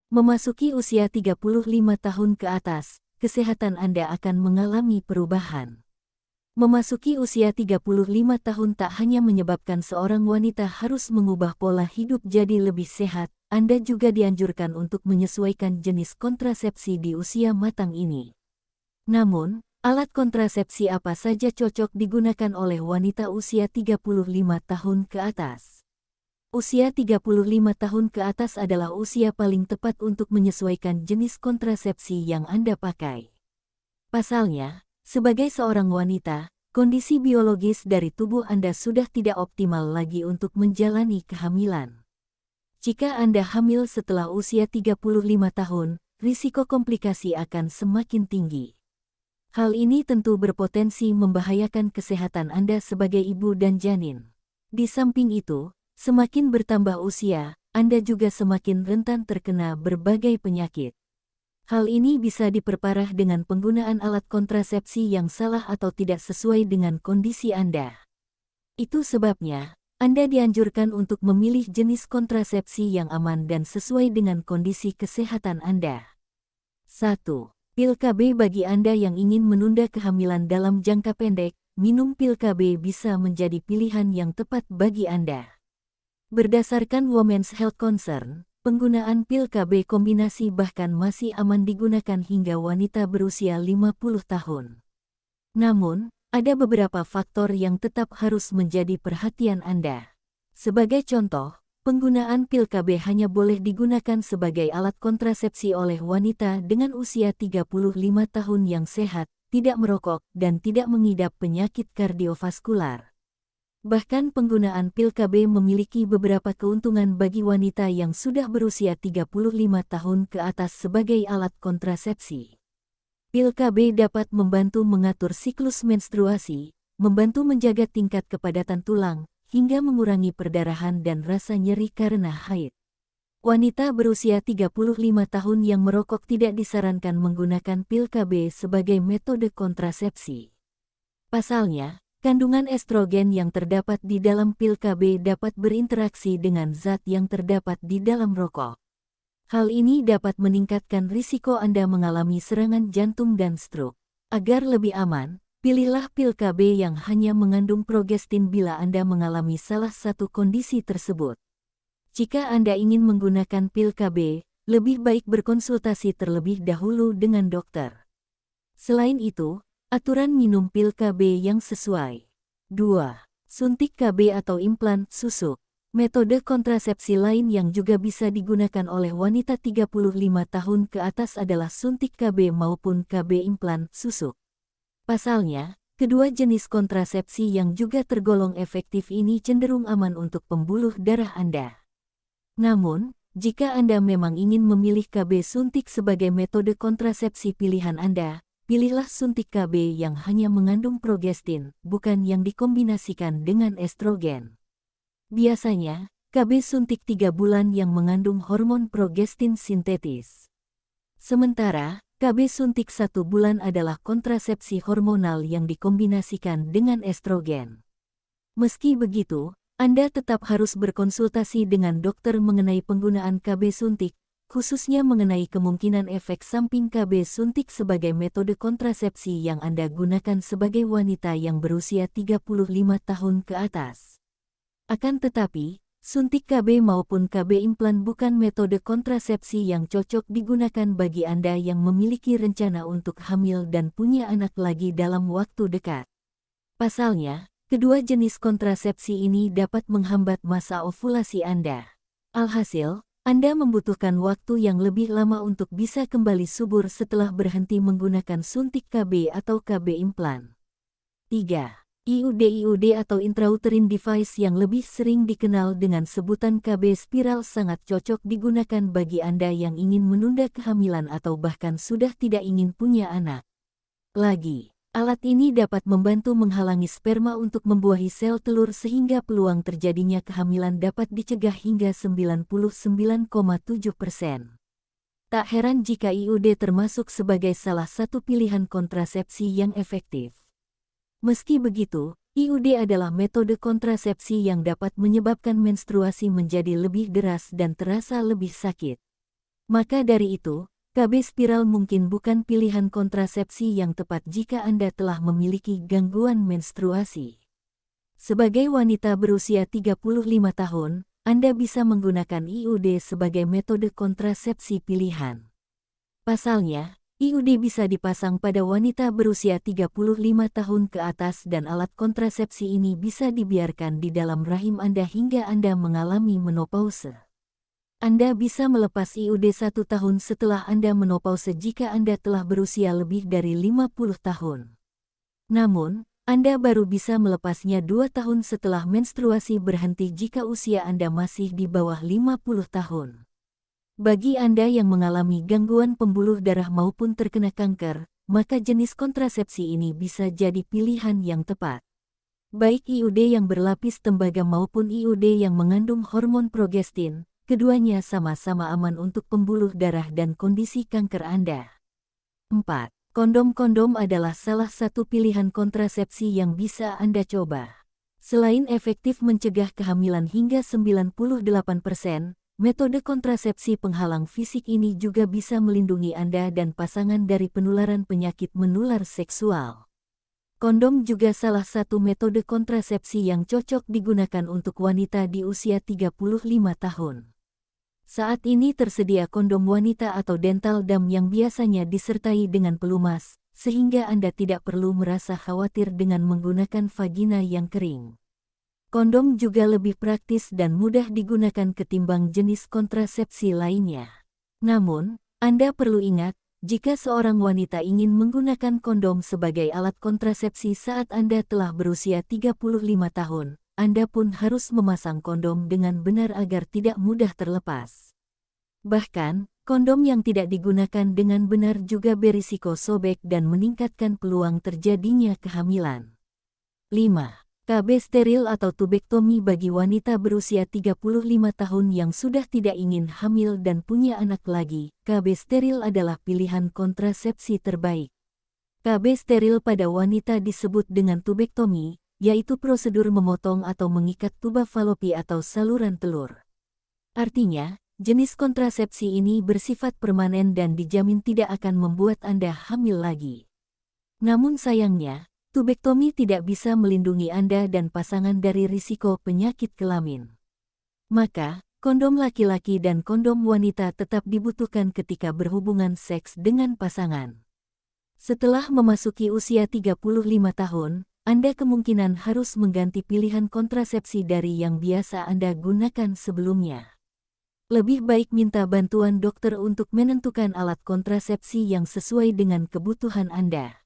Memasuki usia 35 tahun ke atas, kesehatan Anda akan mengalami perubahan. Memasuki usia 35 tahun tak hanya menyebabkan seorang wanita harus mengubah pola hidup jadi lebih sehat, Anda juga dianjurkan untuk menyesuaikan jenis kontrasepsi di usia matang ini. Namun, alat kontrasepsi apa saja cocok digunakan oleh wanita usia 35 tahun ke atas? Usia 35 tahun ke atas adalah usia paling tepat untuk menyesuaikan jenis kontrasepsi yang Anda pakai. Pasalnya, sebagai seorang wanita, kondisi biologis dari tubuh Anda sudah tidak optimal lagi untuk menjalani kehamilan. Jika Anda hamil setelah usia 35 tahun, risiko komplikasi akan semakin tinggi. Hal ini tentu berpotensi membahayakan kesehatan Anda sebagai ibu dan janin. Di samping itu, semakin bertambah usia, Anda juga semakin rentan terkena berbagai penyakit. Hal ini bisa diperparah dengan penggunaan alat kontrasepsi yang salah atau tidak sesuai dengan kondisi Anda. Itu sebabnya, Anda dianjurkan untuk memilih jenis kontrasepsi yang aman dan sesuai dengan kondisi kesehatan Anda. 1. Pil KB bagi Anda yang ingin menunda kehamilan dalam jangka pendek, minum pil KB bisa menjadi pilihan yang tepat bagi Anda. Berdasarkan Women's Health Concern, penggunaan pil KB kombinasi bahkan masih aman digunakan hingga wanita berusia 50 tahun. Namun, ada beberapa faktor yang tetap harus menjadi perhatian Anda. Sebagai contoh, penggunaan pil KB hanya boleh digunakan sebagai alat kontrasepsi oleh wanita dengan usia 35 tahun yang sehat, tidak merokok, dan tidak mengidap penyakit kardiovaskular. Bahkan penggunaan pil KB memiliki beberapa keuntungan bagi wanita yang sudah berusia 35 tahun ke atas sebagai alat kontrasepsi. Pil KB dapat membantu mengatur siklus menstruasi, membantu menjaga tingkat kepadatan tulang, hingga mengurangi perdarahan dan rasa nyeri karena haid. Wanita berusia 35 tahun yang merokok tidak disarankan menggunakan pil KB sebagai metode kontrasepsi. Pasalnya, kandungan estrogen yang terdapat di dalam pil KB dapat berinteraksi dengan zat yang terdapat di dalam rokok. Hal ini dapat meningkatkan risiko Anda mengalami serangan jantung dan stroke. Agar lebih aman, pilihlah pil KB yang hanya mengandung progestin bila Anda mengalami salah satu kondisi tersebut. Jika Anda ingin menggunakan pil KB, lebih baik berkonsultasi terlebih dahulu dengan dokter. Selain itu, aturan minum pil KB yang sesuai. 2. Suntik KB atau implan susuk. Metode kontrasepsi lain yang juga bisa digunakan oleh wanita 35 tahun ke atas adalah suntik KB maupun KB implan susuk. Pasalnya, kedua jenis kontrasepsi yang juga tergolong efektif ini cenderung aman untuk pembuluh darah Anda. Namun, jika Anda memang ingin memilih KB suntik sebagai metode kontrasepsi pilihan Anda, pilihlah suntik KB yang hanya mengandung progestin, bukan yang dikombinasikan dengan estrogen. Biasanya, KB suntik 3 bulan yang mengandung hormon progestin sintetis. Sementara, KB suntik 1 bulan adalah kontrasepsi hormonal yang dikombinasikan dengan estrogen. Meski begitu, Anda tetap harus berkonsultasi dengan dokter mengenai penggunaan KB suntik, khususnya mengenai kemungkinan efek samping KB suntik sebagai metode kontrasepsi yang Anda gunakan sebagai wanita yang berusia 35 tahun ke atas. Akan tetapi, suntik KB maupun KB implan bukan metode kontrasepsi yang cocok digunakan bagi Anda yang memiliki rencana untuk hamil dan punya anak lagi dalam waktu dekat. Pasalnya, kedua jenis kontrasepsi ini dapat menghambat masa ovulasi Anda. Alhasil, Anda membutuhkan waktu yang lebih lama untuk bisa kembali subur setelah berhenti menggunakan suntik KB atau KB implan. 3. IUD atau intrauterine device yang lebih sering dikenal dengan sebutan KB spiral sangat cocok digunakan bagi Anda yang ingin menunda kehamilan atau bahkan sudah tidak ingin punya anak lagi. Alat ini dapat membantu menghalangi sperma untuk membuahi sel telur sehingga peluang terjadinya kehamilan dapat dicegah hingga 99,7%. Tak heran jika IUD termasuk sebagai salah satu pilihan kontrasepsi yang efektif. Meski begitu, IUD adalah metode kontrasepsi yang dapat menyebabkan menstruasi menjadi lebih deras dan terasa lebih sakit. Maka dari itu, KB spiral mungkin bukan pilihan kontrasepsi yang tepat jika Anda telah memiliki gangguan menstruasi. Sebagai wanita berusia 35 tahun, Anda bisa menggunakan IUD sebagai metode kontrasepsi pilihan. Pasalnya, IUD bisa dipasang pada wanita berusia 35 tahun ke atas dan alat kontrasepsi ini bisa dibiarkan di dalam rahim Anda hingga Anda mengalami menopause. Anda bisa melepas IUD 1 tahun setelah Anda menopause jika Anda telah berusia lebih dari 50 tahun. Namun, Anda baru bisa melepasnya 2 tahun setelah menstruasi berhenti jika usia Anda masih di bawah 50 tahun. Bagi Anda yang mengalami gangguan pembuluh darah maupun terkena kanker, maka jenis kontrasepsi ini bisa jadi pilihan yang tepat. Baik IUD yang berlapis tembaga maupun IUD yang mengandung hormon progestin, keduanya sama-sama aman untuk pembuluh darah dan kondisi kanker Anda. 4. Kondom-kondom adalah salah satu pilihan kontrasepsi yang bisa Anda coba. Selain efektif mencegah kehamilan hingga 98%, metode kontrasepsi penghalang fisik ini juga bisa melindungi Anda dan pasangan dari penularan penyakit menular seksual. Kondom juga salah satu metode kontrasepsi yang cocok digunakan untuk wanita di usia 35 tahun. Saat ini tersedia kondom wanita atau dental dam yang biasanya disertai dengan pelumas, sehingga Anda tidak perlu merasa khawatir dengan menggunakan vagina yang kering. Kondom juga lebih praktis dan mudah digunakan ketimbang jenis kontrasepsi lainnya. Namun, Anda perlu ingat, jika seorang wanita ingin menggunakan kondom sebagai alat kontrasepsi saat Anda telah berusia 35 tahun, Anda pun harus memasang kondom dengan benar agar tidak mudah terlepas. Bahkan, kondom yang tidak digunakan dengan benar juga berisiko sobek dan meningkatkan peluang terjadinya kehamilan. 5. KB steril atau tubektomi bagi wanita berusia 35 tahun yang sudah tidak ingin hamil dan punya anak lagi. KB steril adalah pilihan kontrasepsi terbaik. KB steril pada wanita disebut dengan tubektomi, yaitu prosedur memotong atau mengikat tuba falopi atau saluran telur. Artinya, jenis kontrasepsi ini bersifat permanen dan dijamin tidak akan membuat Anda hamil lagi. Namun sayangnya, tubektomi tidak bisa melindungi Anda dan pasangan dari risiko penyakit kelamin. Maka, kondom laki-laki dan kondom wanita tetap dibutuhkan ketika berhubungan seks dengan pasangan. Setelah memasuki usia 35 tahun, Anda kemungkinan harus mengganti pilihan kontrasepsi dari yang biasa Anda gunakan sebelumnya. Lebih baik minta bantuan dokter untuk menentukan alat kontrasepsi yang sesuai dengan kebutuhan Anda.